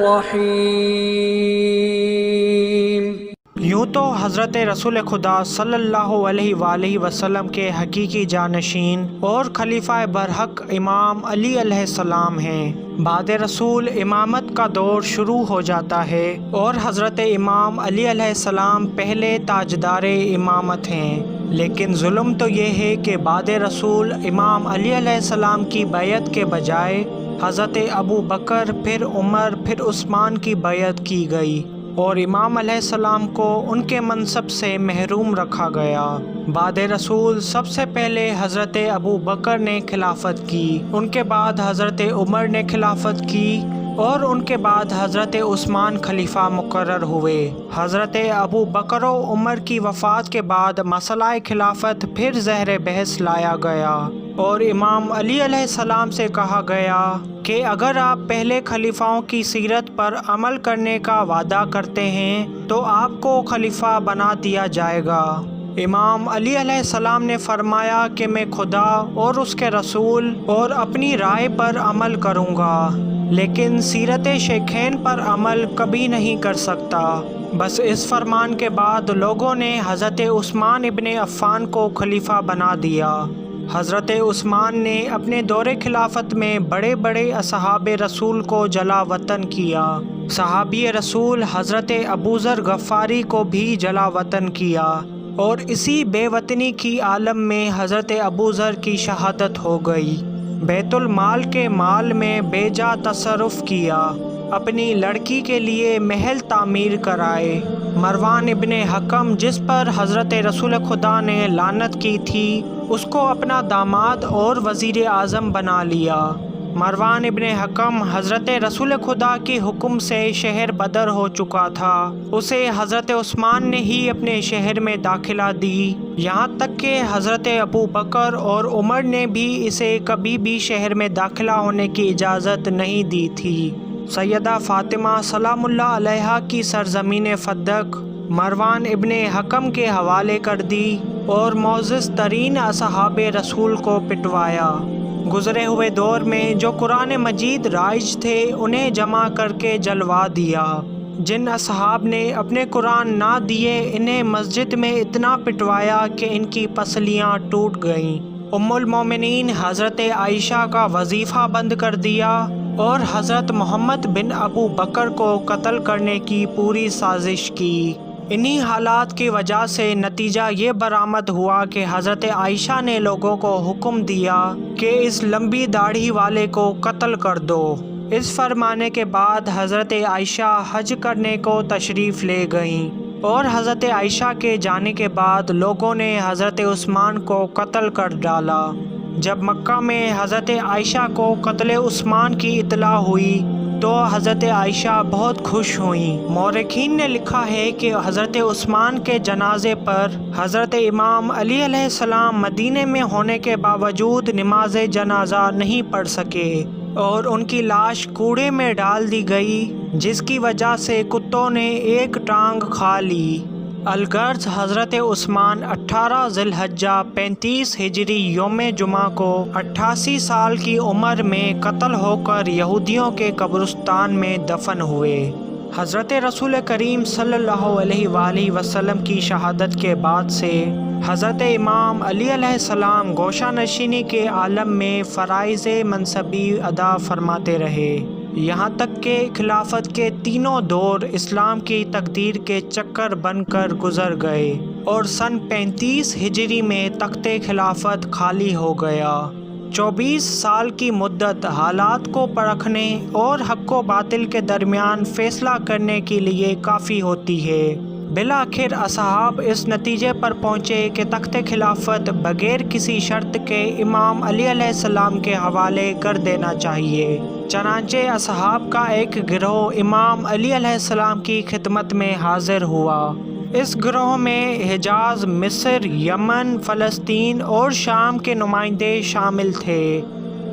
الرحیم۔ یوں تو حضرت رسول خدا صلی اللہ علیہ وآلہ وسلم کے حقیقی جانشین اور خلیفہ برحق امام علی علیہ السلام ہیں۔ بعد رسول امامت کا دور شروع ہو جاتا ہے اور حضرت امام علی علیہ السلام پہلے تاجدار امامت ہیں، لیکن ظلم تو یہ ہے کہ بعد رسول امام علی علیہ السلام کی بیعت کے بجائے حضرت ابو بکر، پھر عمر، پھر عثمان کی بیعت کی گئی اور امام علیہ السلام کو ان کے منصب سے محروم رکھا گیا۔ بعد رسول سب سے پہلے حضرت ابو بکر نے خلافت کی، ان کے بعد حضرت عمر نے خلافت کی اور ان کے بعد حضرت عثمان خلیفہ مقرر ہوئے۔ حضرت ابو بکر و عمر کی وفات کے بعد مسئلہ خلافت پھر زہر بحث لایا گیا اور امام علی علیہ السلام سے کہا گیا کہ اگر آپ پہلے خلیفاؤں کی سیرت پر عمل کرنے کا وعدہ کرتے ہیں تو آپ کو خلیفہ بنا دیا جائے گا۔ امام علی علیہ السلام نے فرمایا کہ میں خدا اور اس کے رسول اور اپنی رائے پر عمل کروں گا، لیکن سیرت شیخین پر عمل کبھی نہیں کر سکتا۔ بس اس فرمان کے بعد لوگوں نے حضرت عثمان ابن عفان کو خلیفہ بنا دیا۔ حضرت عثمان نے اپنے دور خلافت میں بڑے بڑے اصحاب رسول کو جلا وطن کیا۔ صحابی رسول حضرت ابوذر غفاری کو بھی جلا وطن کیا اور اسی بے وطنی کی عالم میں حضرت ابوذر کی شہادت ہو گئی۔ بیت المال کے مال میں بے جا تصرف کیا، اپنی لڑکی کے لیے محل تعمیر کرائے۔ مروان ابن حکم، جس پر حضرت رسول خدا نے لعنت کی تھی، اس کو اپنا داماد اور وزیر اعظم بنا لیا۔ مروان ابن حکم حضرت رسول خدا کے حکم سے شہر بدر ہو چکا تھا، اسے حضرت عثمان نے ہی اپنے شہر میں داخلہ دی، یہاں تک کہ حضرت ابو بکر اور عمر نے بھی اسے کبھی بھی شہر میں داخلہ ہونے کی اجازت نہیں دی تھی۔ سیدہ فاطمہ سلام اللہ علیہا کی سرزمین فدق مروان ابن حکم کے حوالے کر دی اور معزز ترین اصحاب رسول کو پٹوایا۔ گزرے ہوئے دور میں جو قرآن مجید رائج تھے انہیں جمع کر کے جلوا دیا۔ جن اصحاب نے اپنے قرآن نہ دیے انہیں مسجد میں اتنا پٹوایا کہ ان کی پسلیاں ٹوٹ گئیں۔ ام المومنین حضرت عائشہ کا وظیفہ بند کر دیا اور حضرت محمد بن ابو بکر کو قتل کرنے کی پوری سازش کی۔ انہی حالات کی وجہ سے نتیجہ یہ برآمد ہوا کہ حضرت عائشہ نے لوگوں کو حکم دیا کہ اس لمبی داڑھی والے کو قتل کر دو۔ اس فرمانے کے بعد حضرت عائشہ حج کرنے کو تشریف لے گئیں اور حضرت عائشہ کے جانے کے بعد لوگوں نے حضرت عثمان کو قتل کر ڈالا۔ جب مکہ میں حضرت عائشہ کو قتل عثمان کی اطلاع ہوئی تو حضرت عائشہ بہت خوش ہوئیں۔ مورخین نے لکھا ہے کہ حضرت عثمان کے جنازے پر حضرت امام علی علیہ السلام مدینے میں ہونے کے باوجود نماز جنازہ نہیں پڑھ سکے اور ان کی لاش کوڑے میں ڈال دی گئی، جس کی وجہ سے کتوں نے ایک ٹانگ کھا لی۔ الغرض حضرت عثمان 18 ذی الحجہ 35 ہجری یوم جمعہ کو 88 سال کی عمر میں قتل ہو کر یہودیوں کے قبرستان میں دفن ہوئے۔ حضرت رسول کریم صلی اللہ علیہ وآلہ وسلم کی شہادت کے بعد سے حضرت امام علی علیہ السلام گوشہ نشینی کے عالم میں فرائض منصبی ادا فرماتے رہے، یہاں تک کہ خلافت کے تینوں دور اسلام کی تقدیر کے چکر بن کر گزر گئے اور سن 35 ہجری میں تخت خلافت خالی ہو گیا۔ 24 سال کی مدت حالات کو پرکھنے اور حق و باطل کے درمیان فیصلہ کرنے کے لیے کافی ہوتی ہے۔ بالآخر اصحاب اس نتیجے پر پہنچے کہ تخت خلافت بغیر کسی شرط کے امام علی علیہ السلام کے حوالے کر دینا چاہیے۔ چنانچہ اصحاب کا ایک گروہ امام علی علیہ السلام کی خدمت میں حاضر ہوا۔ اس گروہ میں حجاز، مصر، یمن، فلسطین اور شام کے نمائندے شامل تھے۔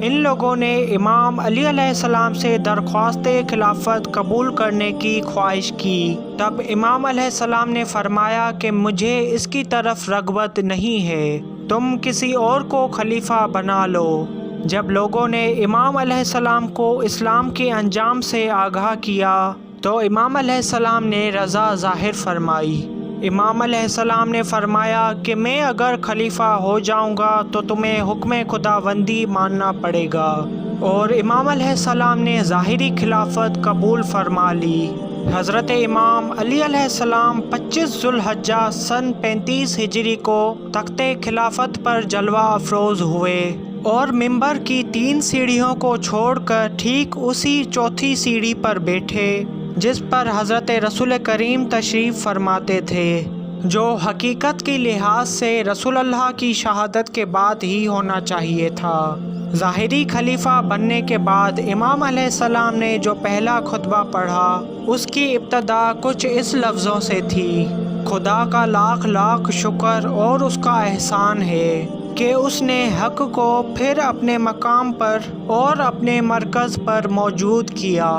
ان لوگوں نے امام علی علیہ السلام سے درخواست خلافت قبول کرنے کی خواہش کی۔ تب امام علیہ السلام نے فرمایا کہ مجھے اس کی طرف رغبت نہیں ہے، تم کسی اور کو خلیفہ بنا لو۔ جب لوگوں نے امام علیہ السلام کو اسلام کے انجام سے آگاہ کیا تو امام علیہ السلام نے رضا ظاہر فرمائی۔ امام علیہ السلام نے فرمایا کہ میں اگر خلیفہ ہو جاؤں گا تو تمہیں حکم خداوندی ماننا پڑے گا، اور امام علیہ السلام نے ظاہری خلافت قبول فرما لی۔ حضرت امام علی علیہ السلام 25 ذو الحجہ سن 35 ہجری کو تخت خلافت پر جلوہ افروز ہوئے اور منبر کی 3 سیڑھیوں کو چھوڑ کر ٹھیک اسی چوتھی سیڑھی پر بیٹھے جس پر حضرت رسول کریم تشریف فرماتے تھے، جو حقیقت کی لحاظ سے رسول اللہ کی شہادت کے بعد ہی ہونا چاہیے تھا۔ ظاہری خلیفہ بننے کے بعد امام علیہ السلام نے جو پہلا خطبہ پڑھا اس کی ابتدا کچھ اس لفظوں سے تھی: خدا کا لاکھ لاکھ شکر اور اس کا احسان ہے کہ اس نے حق کو پھر اپنے مقام پر اور اپنے مرکز پر موجود کیا۔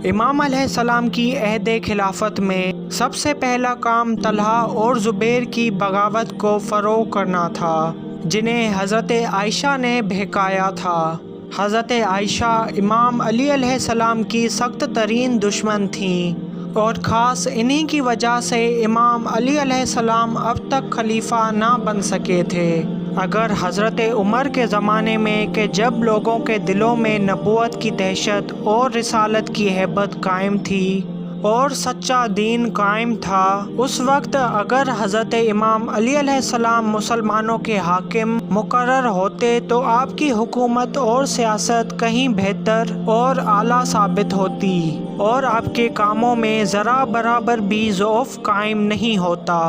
امام علیہ السلام کی عہد خلافت میں سب سے پہلا کام طلحہ اور زبیر کی بغاوت کو فروغ کرنا تھا، جنہیں حضرت عائشہ نے بہکایا تھا۔ حضرت عائشہ امام علی علیہ السلام کی سخت ترین دشمن تھیں، اور خاص انہی کی وجہ سے امام علی علیہ السلام اب تک خلیفہ نہ بن سکے تھے۔ اگر حضرت عمر کے زمانے میں کہ جب لوگوں کے دلوں میں نبوت کی دہشت اور رسالت کی ہیبت قائم تھی اور سچا دین قائم تھا، اس وقت اگر حضرت امام علی علیہ السلام مسلمانوں کے حاکم مقرر ہوتے تو آپ کی حکومت اور سیاست کہیں بہتر اور اعلیٰ ثابت ہوتی، اور آپ کے کاموں میں ذرا برابر بھی ضعف قائم نہیں ہوتا۔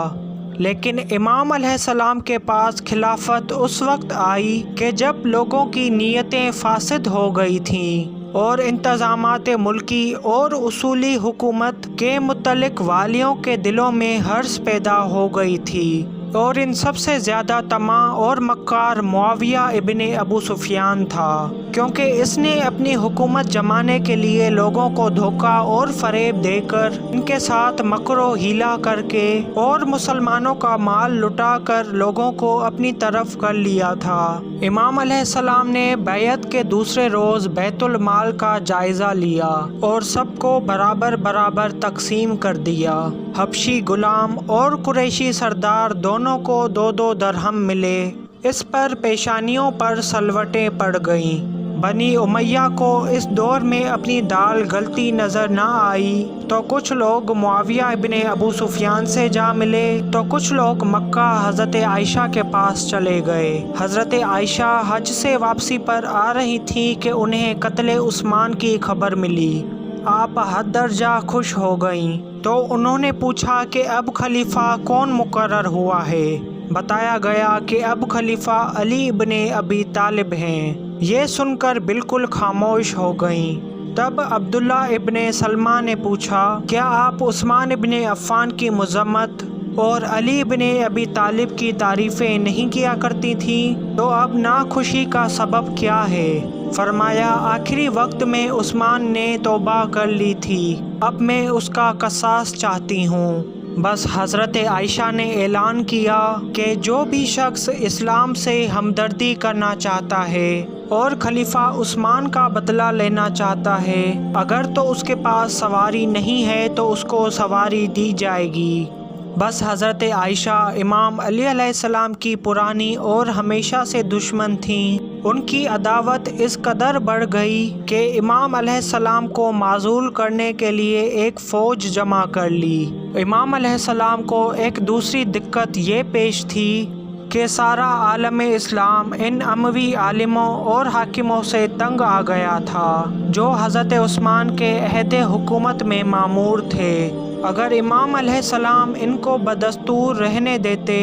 لیکن امام علیہ السلام کے پاس خلافت اس وقت آئی کہ جب لوگوں کی نیتیں فاسد ہو گئی تھیں اور انتظامات ملکی اور اصولی حکومت کے متعلق والیوں کے دلوں میں حرص پیدا ہو گئی تھی، اور ان سب سے زیادہ طمع اور مکار معاویہ ابن ابو سفیان تھا، کیونکہ اس نے اپنی حکومت جمانے کے لیے لوگوں کو دھوکہ اور فریب دے کر، ان کے ساتھ مکر و حیلہ کر کے اور مسلمانوں کا مال لٹا کر لوگوں کو اپنی طرف کر لیا تھا۔ امام علیہ السلام نے بیعت کے دوسرے روز بیت المال کا جائزہ لیا اور سب کو برابر برابر تقسیم کر دیا۔ حبشی غلام اور قریشی سردار دونوں کو 2 درہم ملے۔ اس پر پیشانیوں پر سلوٹیں پڑ گئیں۔ بنی امیہ کو اس دور میں اپنی دال گلتی نظر نہ آئی تو کچھ لوگ معاویہ ابن ابو سفیان سے جا ملے تو کچھ لوگ مکہ حضرت عائشہ کے پاس چلے گئے۔ حضرت عائشہ حج سے واپسی پر آ رہی تھی کہ انہیں قتل عثمان کی خبر ملی۔ آپ حد درجہ خوش ہو گئیں تو انہوں نے پوچھا کہ اب خلیفہ کون مقرر ہوا ہے؟ بتایا گیا کہ اب خلیفہ علی ابن ابی طالب ہیں۔ یہ سن کر بالکل خاموش ہو گئیں۔ تب عبداللہ ابن سلمہ نے پوچھا، کیا آپ عثمان ابن عفان کی مذمت اور علی ابن ابی طالب کی تعریفیں نہیں کیا کرتی تھیں؟ تو اب ناخوشی کا سبب کیا ہے؟ فرمایا، آخری وقت میں عثمان نے توبہ کر لی تھی، اب میں اس کا قصاص چاہتی ہوں۔ بس حضرت عائشہ نے اعلان کیا کہ جو بھی شخص اسلام سے ہمدردی کرنا چاہتا ہے اور خلیفہ عثمان کا بدلہ لینا چاہتا ہے، اگر تو اس کے پاس سواری نہیں ہے تو اس کو سواری دی جائے گی۔ بس حضرت عائشہ امام علی علیہ السلام کی پرانی اور ہمیشہ سے دشمن تھیں۔ ان کی عداوت اس قدر بڑھ گئی کہ امام علیہ السلام کو معزول کرنے کے لیے ایک فوج جمع کر لی۔ امام علیہ السلام کو ایک دوسری دقت یہ پیش تھی کہ سارا عالم اسلام ان اموی عالموں اور حاکموں سے تنگ آ گیا تھا جو حضرت عثمان کے عہد حکومت میں معمور تھے۔ اگر امام علیہ السلام ان کو بدستور رہنے دیتے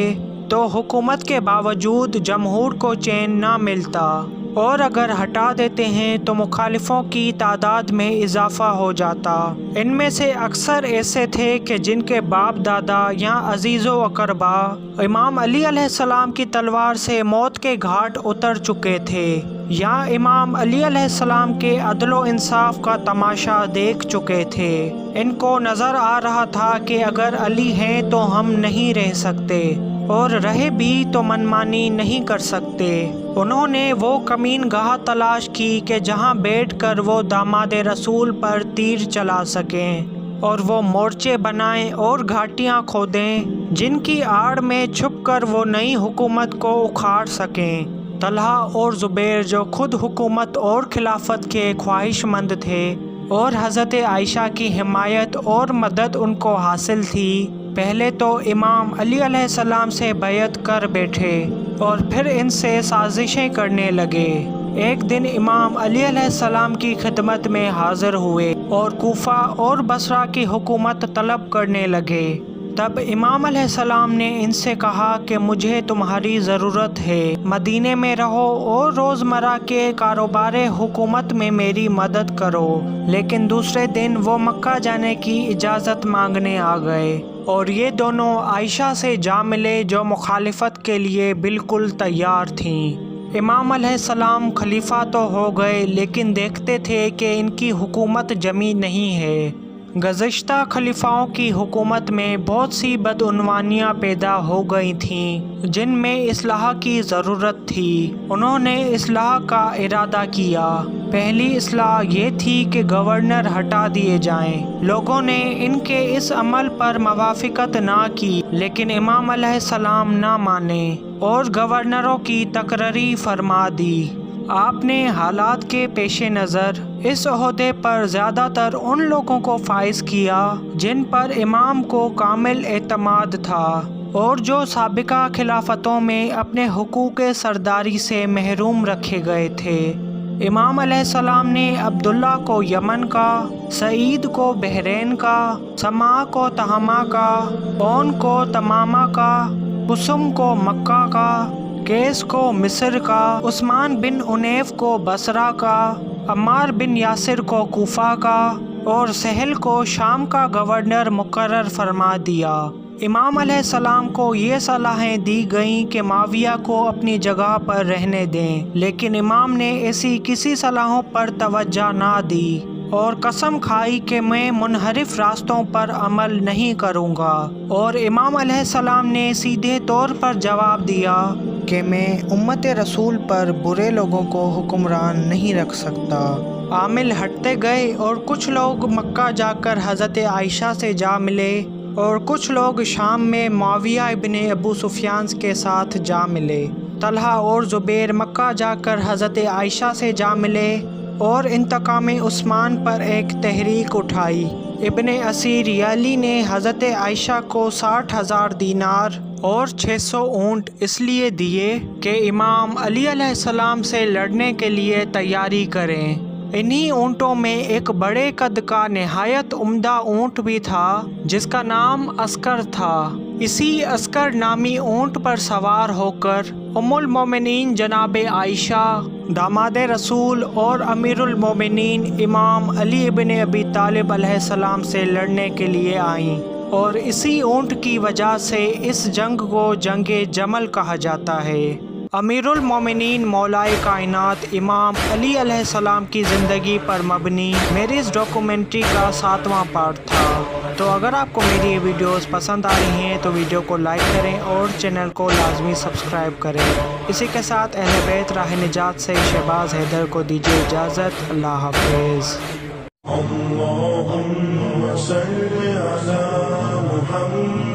تو حکومت کے باوجود جمہور کو چین نہ ملتا، اور اگر ہٹا دیتے ہیں تو مخالفوں کی تعداد میں اضافہ ہو جاتا۔ ان میں سے اکثر ایسے تھے کہ جن کے باپ دادا یا عزیز و اقربا امام علی علیہ السلام کی تلوار سے موت کے گھاٹ اتر چکے تھے، یا امام علی علیہ السلام کے عدل و انصاف کا تماشا دیکھ چکے تھے۔ ان کو نظر آ رہا تھا کہ اگر علی ہیں تو ہم نہیں رہ سکتے، اور رہے بھی تو منمانی نہیں کر سکتے۔ انہوں نے وہ کمین گاہ تلاش کی کہ جہاں بیٹھ کر وہ داماد رسول پر تیر چلا سکیں اور وہ مورچے بنائیں اور گھاٹیاں کھودیں جن کی آڑ میں چھپ کر وہ نئی حکومت کو اکھاڑ سکیں۔ طلحہ اور زبیر جو خود حکومت اور خلافت کے خواہش مند تھے اور حضرت عائشہ کی حمایت اور مدد ان کو حاصل تھی، پہلے تو امام علی علیہ السلام سے بیعت کر بیٹھے اور پھر ان سے سازشیں کرنے لگے۔ ایک دن امام علی علیہ السلام کی خدمت میں حاضر ہوئے اور کوفہ اور بصرہ کی حکومت طلب کرنے لگے۔ تب امام علیہ السلام نے ان سے کہا کہ مجھے تمہاری ضرورت ہے، مدینے میں رہو اور روزمرہ کے کاروبار حکومت میں میری مدد کرو۔ لیکن دوسرے دن وہ مکہ جانے کی اجازت مانگنے آ گئے اور یہ دونوں عائشہ سے جا ملے جو مخالفت کے لیے بالکل تیار تھیں۔ امام علیہ السلام خلیفہ تو ہو گئے لیکن دیکھتے تھے کہ ان کی حکومت جمی نہیں ہے۔ گزشتہ خلیفاؤں کی حکومت میں بہت سی بدعنوانیاں پیدا ہو گئی تھیں جن میں اصلاح کی ضرورت تھی۔ انہوں نے اصلاح کا ارادہ کیا۔ پہلی اصلاح یہ تھی کہ گورنر ہٹا دیے جائیں۔ لوگوں نے ان کے اس عمل پر موافقت نہ کی لیکن امام علیہ السلام نہ مانے اور گورنروں کی تقرری فرما دی۔ آپ نے حالات کے پیش نظر اس عہدے پر زیادہ تر ان لوگوں کو فائز کیا جن پر امام کو کامل اعتماد تھا اور جو سابقہ خلافتوں میں اپنے حقوق سرداری سے محروم رکھے گئے تھے۔ امام علیہ السلام نے عبداللہ کو یمن کا، سعید کو بحرین کا، سما کو تہامہ کا، اون کو تمامہ کا، قسم کو مکہ کا، کیس کو مصر کا، عثمان بن عنیف کو بصرہ کا، عمار بن یاسر کو کوفہ کا اور سہل کو شام کا گورنر مقرر فرما دیا۔ امام علیہ السلام کو یہ صلاحیں دی گئیں کہ معاویہ کو اپنی جگہ پر رہنے دیں، لیکن امام نے ایسی کسی صلاحوں پر توجہ نہ دی اور قسم کھائی کہ میں منحرف راستوں پر عمل نہیں کروں گا، اور امام علیہ السلام نے سیدھے طور پر جواب دیا کہ میں امت رسول پر برے لوگوں کو حکمران نہیں رکھ سکتا۔ عامل ہٹتے گئے اور کچھ لوگ مکہ جا کر حضرت عائشہ سے جا ملے اور کچھ لوگ شام میں معاویہ ابن ابو سفیان کے ساتھ جا ملے۔ طلحہ اور زبیر مکہ جا کر حضرت عائشہ سے جا ملے اور انتقام عثمان پر ایک تحریک اٹھائی۔ ابن اسیر یالی نے حضرت عائشہ کو 60,000 دینار اور 600 اونٹ اس لیے دیے کہ امام علی علیہ السلام سے لڑنے کے لیے تیاری کریں۔ انہی اونٹوں میں ایک بڑے قد کا نہایت عمدہ اونٹ بھی تھا جس کا نام عسکر تھا۔ اسی عسکر نامی اونٹ پر سوار ہو کر ام المومنین جناب عائشہ، داماد رسول اور امیر المومنین امام علی ابن ابی طالب علیہ السلام سے لڑنے کے لیے آئیں، اور اسی اونٹ کی وجہ سے اس جنگ کو جنگ جمل کہا جاتا ہے۔ امیر المومنین مولائے کائنات امام علی علیہ السلام کی زندگی پر مبنی میری اس ڈاکومنٹری کا 7واں پارٹ تھا۔ تو اگر آپ کو میری یہ ویڈیوز پسند آ رہی ہیں تو ویڈیو کو لائک کریں اور چینل کو لازمی سبسکرائب کریں۔ اسی کے ساتھ اہل بیت راہ نجات سے شہباز حیدر کو دیجیے اجازت۔ اللہ حافظ۔ اللہم صل علی محمد